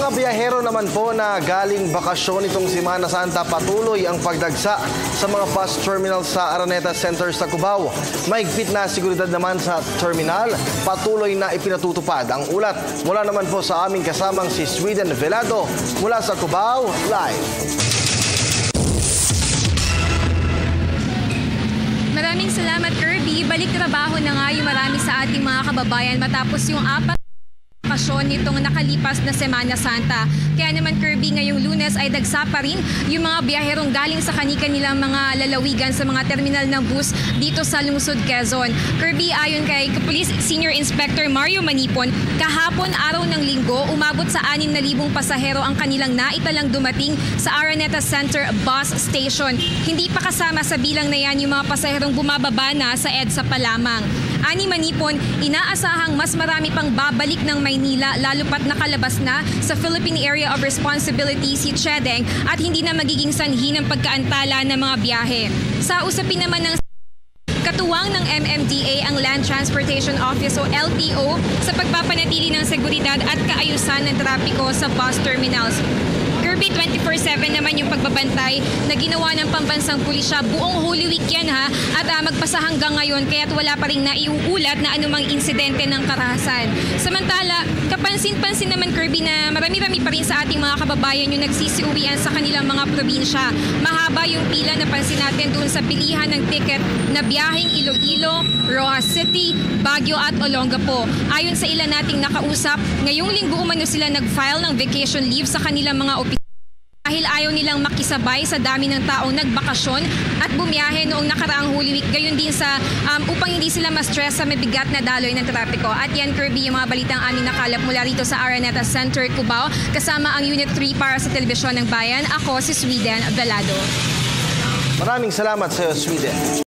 mga biyahero naman po na galing bakasyon itong Semana Santa, patuloy ang pagdagsa sa mga bus terminal sa Araneta Center sa Cubao. Mahigpit na seguridad naman sa terminal, patuloy na ipinatutupad. Ang ulat mula naman po sa aming kasamang si Sweden Velado mula sa Cubao Live. Maraming salamat, Kirby. Balik trabaho na nga yung marami sa ating mga kababayan matapos yung 4 bakasyon nitong nakalipas na Semana Santa. Kaya naman, Kirby, ngayong Lunes ay dagsa pa rin yung mga biyaherong galing sa kani-kanilang mga lalawigan sa mga terminal ng bus dito sa lungsod Quezon. Kirby, ayon kay Police Senior Inspector Mario Manipon, kahapon araw ng Linggo, umabot sa 6,000 pasahero ang kanilang naitalang dumating sa Araneta Center Bus Station. Hindi pa kasama sa bilang na yan yung mga pasaherong bumababa na sa EDSA pa lamang. Ani Manipon, inaasahang mas marami pang babalik ng Maynila lalo pat nakalabas na sa Philippine Area of Responsibility si Chedeng at hindi na magiging sanhi ng pagkaantala ng mga biyahe. Sa usapin naman ng katuwang ng MMDA ang Land Transportation Office o LTO sa pagpapanatili ng seguridad at kaayusan ng trapiko sa bus terminals. Kirby, 24/7 naman yung pagbabantay na ginawa ng pambansang pulisya. Buong Holy Week yan ha, at magpasa hanggang ngayon kaya't wala pa rin naiuulat na anumang insidente ng karahasan. Samantala, kapansin-pansin naman, Kirby, na marami-rami pa rin sa ating mga kababayan yung nagsisiuwian sa kanilang mga probinsya. Mahaba yung pila na pansin natin doon sa bilihan ng ticket na biyaheng Iloilo, Rojas City, Baguio at Olongapo. Ayon sa ilan nating nakausap, ngayong linggo umano sila nag-file ng vacation leave sa kanilang mga opisina dahil ayaw nilang makisabay sa dami ng taong nagbakasyon at bumiyahe noong nakaraang Holy Week. Gayon din sa upang hindi sila ma-stress sa mabigat na daloy ng trapiko. At yan, Kirby, yung mga balitang aming nakalap mula rito sa Araneta Center, Cubao, kasama ang Unit 3 para sa Telebisyon ng Bayan. Ako si Sweden Velado. Maraming salamat sa iyo, Sweden.